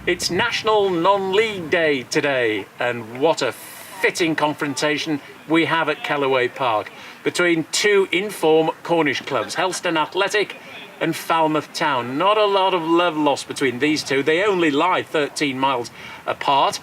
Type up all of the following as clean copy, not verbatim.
It's National Non-League Day today, and what a fitting confrontation we have at Kellaway Park between two in-form Cornish clubs, Helston Athletic and Falmouth Town. Not a lot of love lost between these two. They only lie 13 miles apart,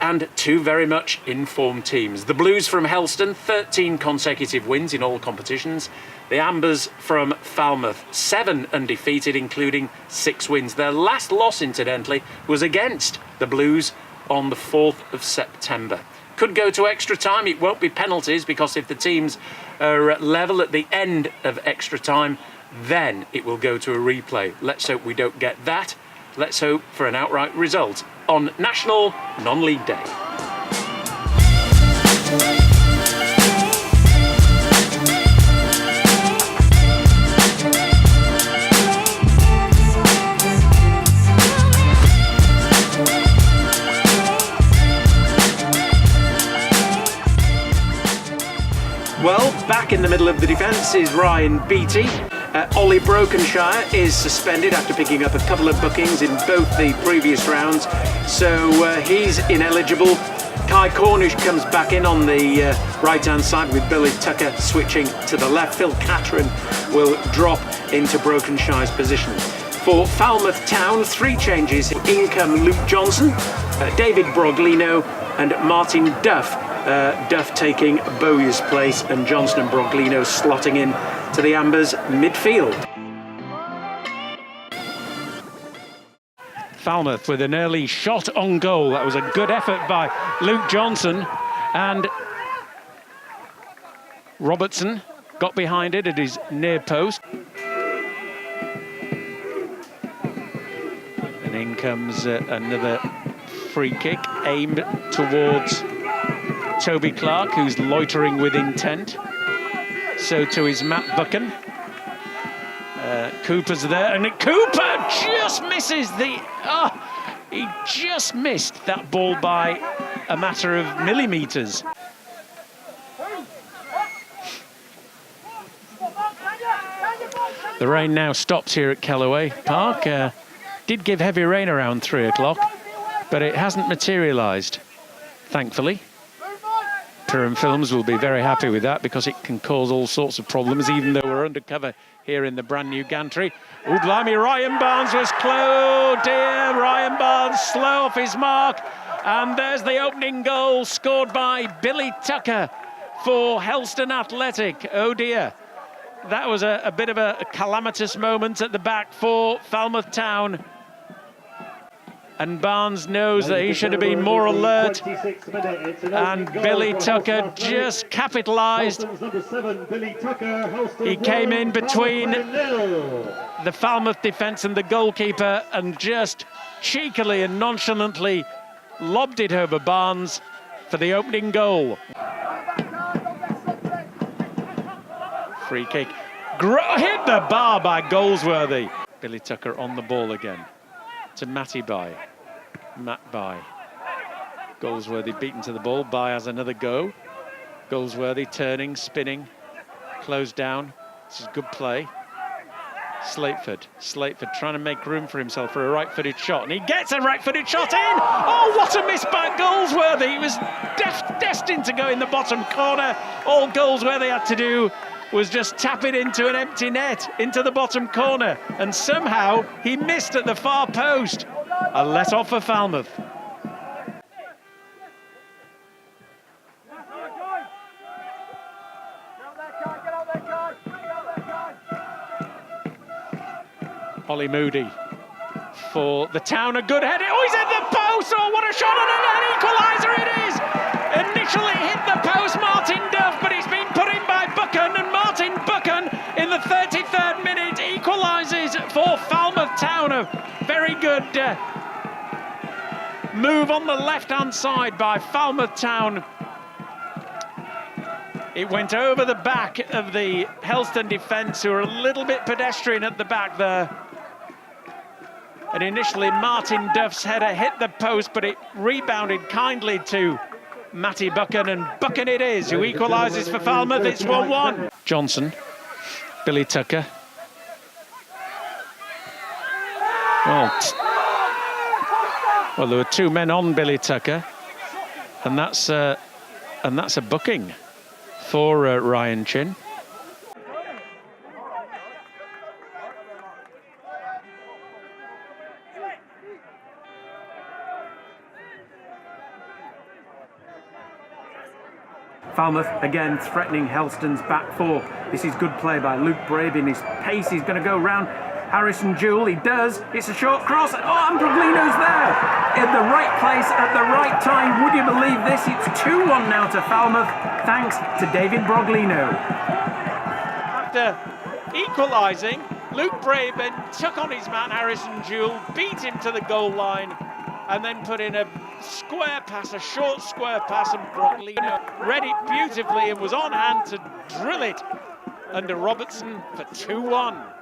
and two very much in-form teams. The Blues from Helston, 13 consecutive wins in all competitions. The Ambers from Falmouth, 7 undefeated, including 6 wins. Their last loss, incidentally, was against the Blues on the 4th of September. Could go to extra time. It won't be penalties, because if the teams are level at the end of extra time, then it will go to a replay. Let's hope we don't get that. Let's hope for an outright result on National Non-League Day. Well, back in the middle of the defence is Ryan Beattie. Ollie Brokenshire is suspended after picking up a couple of bookings in both the previous rounds, so he's ineligible. Kai Cornish comes back in on the right-hand side with Billy Tucker switching to the left. Phil Catron will drop into Brokenshire's position. For Falmouth Town, 3 changes. In come Luke Johnson, David Broglino and Martin Duff. Duff taking Bowyer's place, and Johnson and Broglino slotting in to the Ambers midfield. Falmouth with an early shot on goal. That was a good effort by Luke Johnson, and Robertson got behind it at his near post. And in comes another free kick aimed towards Toby Clark, who's loitering with intent. So too is Matt Buchan. Cooper's there, and Cooper just misses he just missed that ball by a matter of millimetres. The rain now stops here at Kellaway Park. Did give heavy rain around 3 o'clock, but it hasn't materialised, thankfully. Piran Films will be very happy with that, because it can cause all sorts of problems, even though we're undercover here in the brand new gantry. Oh, blimey, Ryan Barnes was close. Oh dear, Ryan Barnes slow off his mark. And there's the opening goal scored by Billy Tucker for Helston Athletic. Oh dear. That was a bit of a calamitous moment at the back for Falmouth Town. And Barnes knows that he should have been more alert. And Billy Tucker just capitalised. He came in between the Falmouth defence and the goalkeeper and just cheekily and nonchalantly lobbed it over Barnes for the opening goal. Free kick. Hit the bar by Goldsworthy. Billy Tucker on the ball again to Matty Bye. Matt Bye. Goldsworthy beaten to the ball. Bye has another go. Goldsworthy turning, spinning, closed down. This is good play. Slateford trying to make room for himself for a right-footed shot, and he gets a right-footed shot in. Oh, what a miss by Goldsworthy. He was destined to go in the bottom corner. All Goldsworthy had to do was just tap it into an empty net, into the bottom corner, and somehow he missed at the far post. A let-off for Falmouth. Ollie Moody for the Town, a good header. Oh, he's at the post! Oh, what a shot, and an equaliser it is! Initially hit the post, Martin Duff, but it's been put in by Buchan, and Martin Buchan in the 33rd minute equalises for Falmouth Town. A very good move on the left-hand side by Falmouth Town. It went over the back of the Helston defence, who are a little bit pedestrian at the back there. And initially Martin Duff's header hit the post, but it rebounded kindly to Matty Buchan, and Buchan it is, who equalises for Falmouth. It's 1-1. Johnson, Billy Tucker. Well, Well, there were two men on Billy Tucker, and that's a booking for Ryan Chin. Falmouth again threatening Helston's back four. This is good play by Luke Brabyn. His pace, he's going to go round Harrison Jewell. He does. It's a short cross. Oh, and Broglino's there in the right place at the right time. Would you believe this? It's 2-1 now to Falmouth, thanks to David Broglino. After equalising, Luke Brabyn took on his man Harrison Jewell, beat him to the goal line, and then put in a square pass, a short square pass, and Broglino read it beautifully and was on hand to drill it under Robertson for 2-1.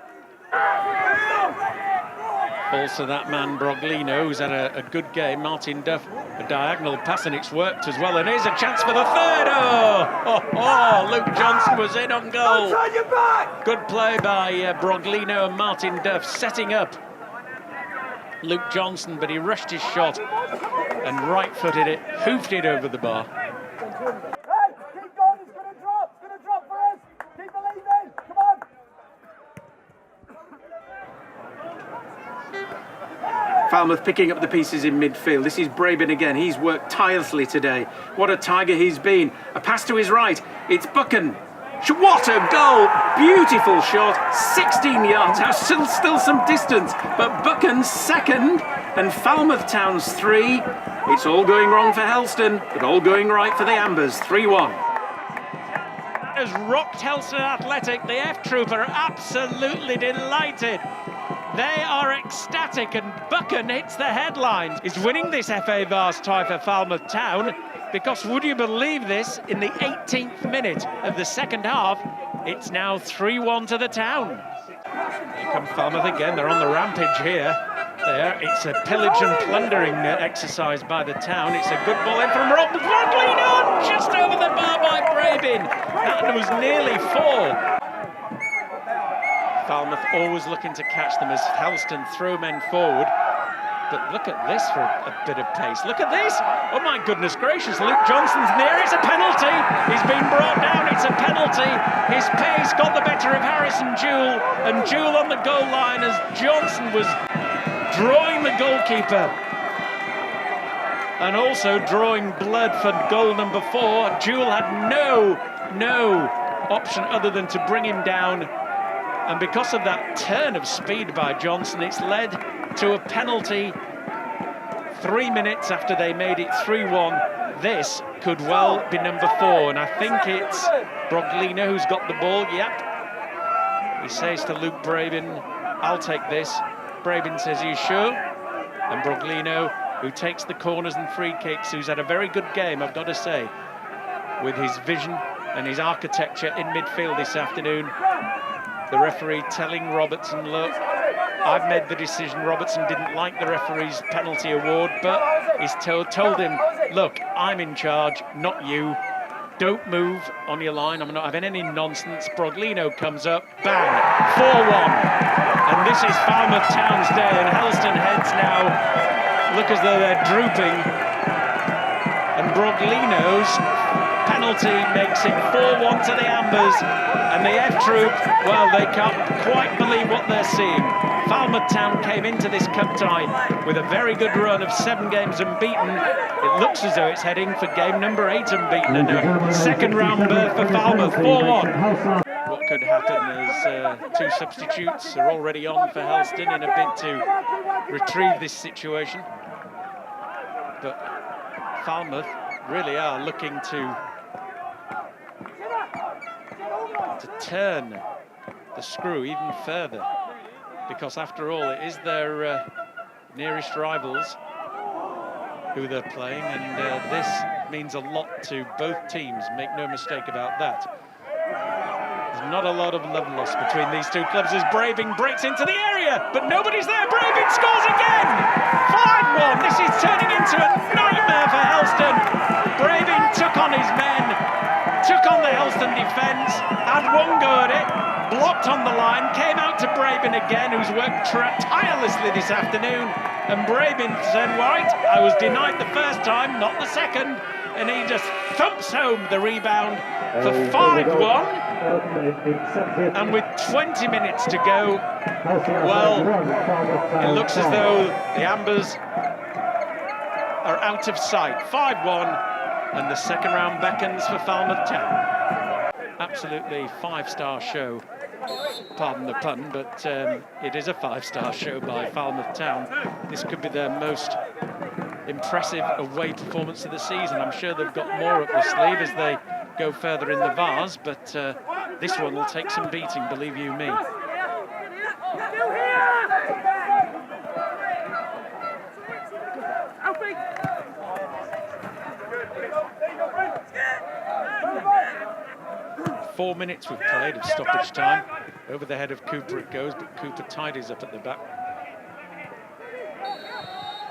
Also that man Broglino, who's had a good game, Martin Duff, a diagonal pass, and it's worked as well, and here's a chance for the third. Oh, Luke Johnson was in on goal. Good play by Broglino and Martin Duff, setting up Luke Johnson, but he rushed his shot and right-footed it, hoofed it over the bar. Falmouth picking up the pieces in midfield. This is Brabyn again. He's worked tirelessly today. What a tiger he's been. A pass to his right. It's Buchan. What a goal! Beautiful shot. 16 yards. Now still some distance. But Buchan's second and Falmouth Town's 3. It's all going wrong for Helston, but all going right for the Ambers. 3-1. Has rocked Helston Athletic. The F-Troop are absolutely delighted. They are ecstatic, and Buchan hits the headlines. He's winning this FA Vase tie for Falmouth Town, because would you believe this, in the 18th minute of the second half, it's now 3-1 to the Town. Here come Falmouth again. They're on the rampage here. It's a pillage and plundering exercise by the Town. It's a good ball in from Broglino, just over the bar by Brabyn. That was nearly 4. Falmouth always looking to catch them as Helston throw men forward. But look at this for a bit of pace. Look at this. Oh my goodness gracious. Luke Johnson's near. It's a penalty. He's been brought down. It's a penalty. His pace got the better of Harrison Jewell, and Jewell on the goal line as Johnson was drawing the goalkeeper and also drawing blood for goal number 4. Jewell had no option other than to bring him down. And because of that turn of speed by Johnson, it's led to a penalty 3 minutes after they made it 3-1. This could well be number 4, and I think it's Broglino who's got the ball. Yep. He says to Luke Brabyn, I'll take this. Brabyn says, are you sure? And Broglino, who takes the corners and free kicks, who's had a very good game, I've got to say, with his vision and his architecture in midfield this afternoon. The referee telling Robertson, look, I've made the decision. Robertson didn't like the referee's penalty award, but he's told him, look, I'm in charge, not you. Don't move on your line. I'm not having any nonsense. Broglino comes up, bang, 4-1. And this is Falmouth Town's day, and Helston heads now look as though they're drooping. And Broglino's penalty makes it 4-1 to the Ambers, and the F-Troop, well, they can't quite believe what they're seeing. Falmouth Town came into this cup tie with a very good run of 7 games unbeaten. It looks as though it's heading for game number 8 unbeaten, and a second round berth for Falmouth, 4-1. What could happen is 2 substitutes are already on for Helston in a bid to retrieve this situation. But Falmouth really are looking to turn the screw even further, because after all it is their nearest rivals who they're playing, and this means a lot to both teams, make no mistake about that. There's not a lot of love lost between these two clubs as Brabyn breaks into the area, but nobody's there. Brabyn scores again! 5-1! This is turning into a nightmare for Helston. Brabyn took on his men, took on the Helston defence, had one go at it, blocked on the line, came out to Brabyn again, who's worked tirelessly this afternoon, and Brabyn said, right, I was denied the first time, not the second, and he just thumps home the rebound for 5-1, and with 20 minutes to go, well, it looks as though the Ambers are out of sight. 5-1, and the second round beckons for Falmouth Town. Absolutely five-star show, pardon the pun, but it is a five-star show by Falmouth Town. This could be their most impressive away performance of the season. I'm sure they've got more up the sleeve as they go further in the Vase, but this one will take some beating, believe you me. 4 minutes we've played of stoppage time. Over the head of Cooper it goes, but Cooper tidies up at the back.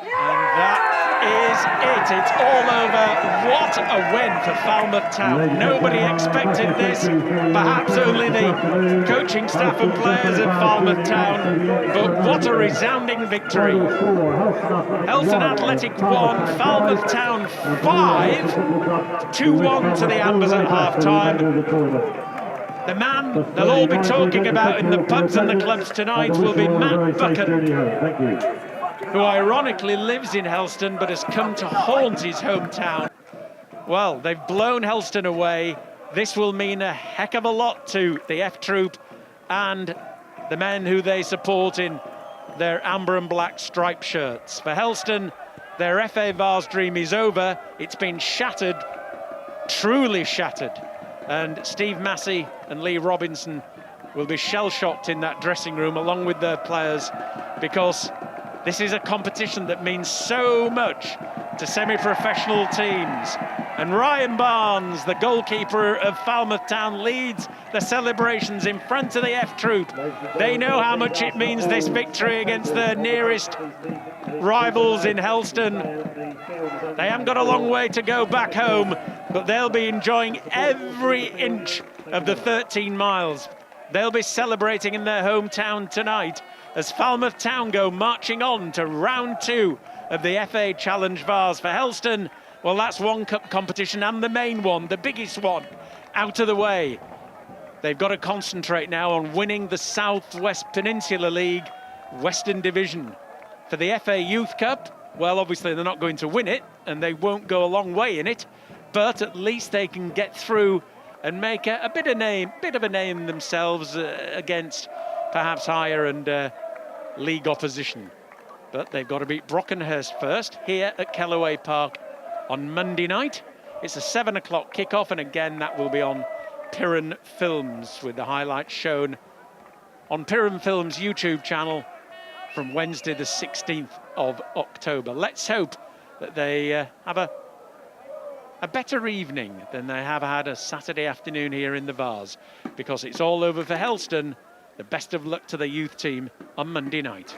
And that is it. It's all over. What a win for Falmouth Town. Nobody expected this. Perhaps only the coaching staff and players at Falmouth Town. But what a resounding victory. Helston Athletic 1, Falmouth Town 5. 2-1 to the Ambers at half-time. The man they'll all be talking about in the pubs and the clubs tonight will be Matt Buchan, who ironically lives in Helston but has come to haunt his hometown. Well, they've blown Helston away. This will mean a heck of a lot to the F Troop and the men who they support in their amber and black striped shirts. For Helston, their FA Vase dream is over. It's been shattered, truly shattered. And Steve Massey and Lee Robinson will be shell-shocked in that dressing room along with their players, because this is a competition that means so much to semi-professional teams. And Ryan Barnes, the goalkeeper of Falmouth Town, leads the celebrations in front of the F Troop. They know how much it means, this victory against their nearest rivals in Helston. They haven't got a long way to go back home, but they'll be enjoying every inch of the 13 miles. They'll be celebrating in their hometown tonight as Falmouth Town go marching on to round 2 of the FA Challenge Vase. For Helston, well, that's one cup competition and the main one, the biggest one, out of the way. They've got to concentrate now on winning the South West Peninsula League Western Division. For the FA Youth Cup, well, obviously they're not going to win it and they won't go a long way in it, but at least they can get through and make a bit of a name themselves against perhaps higher and league opposition. But they've got to beat Brockenhurst first here at Kellaway Park on Monday night. It's a 7 o'clock kickoff, and again that will be on Piran Films, with the highlights shown on Piran Films' YouTube channel from Wednesday the 16th of October. Let's hope that they have a better evening than they have had a Saturday afternoon here in the Vase, because it's all over for Helston. The best of luck to the youth team on Monday night.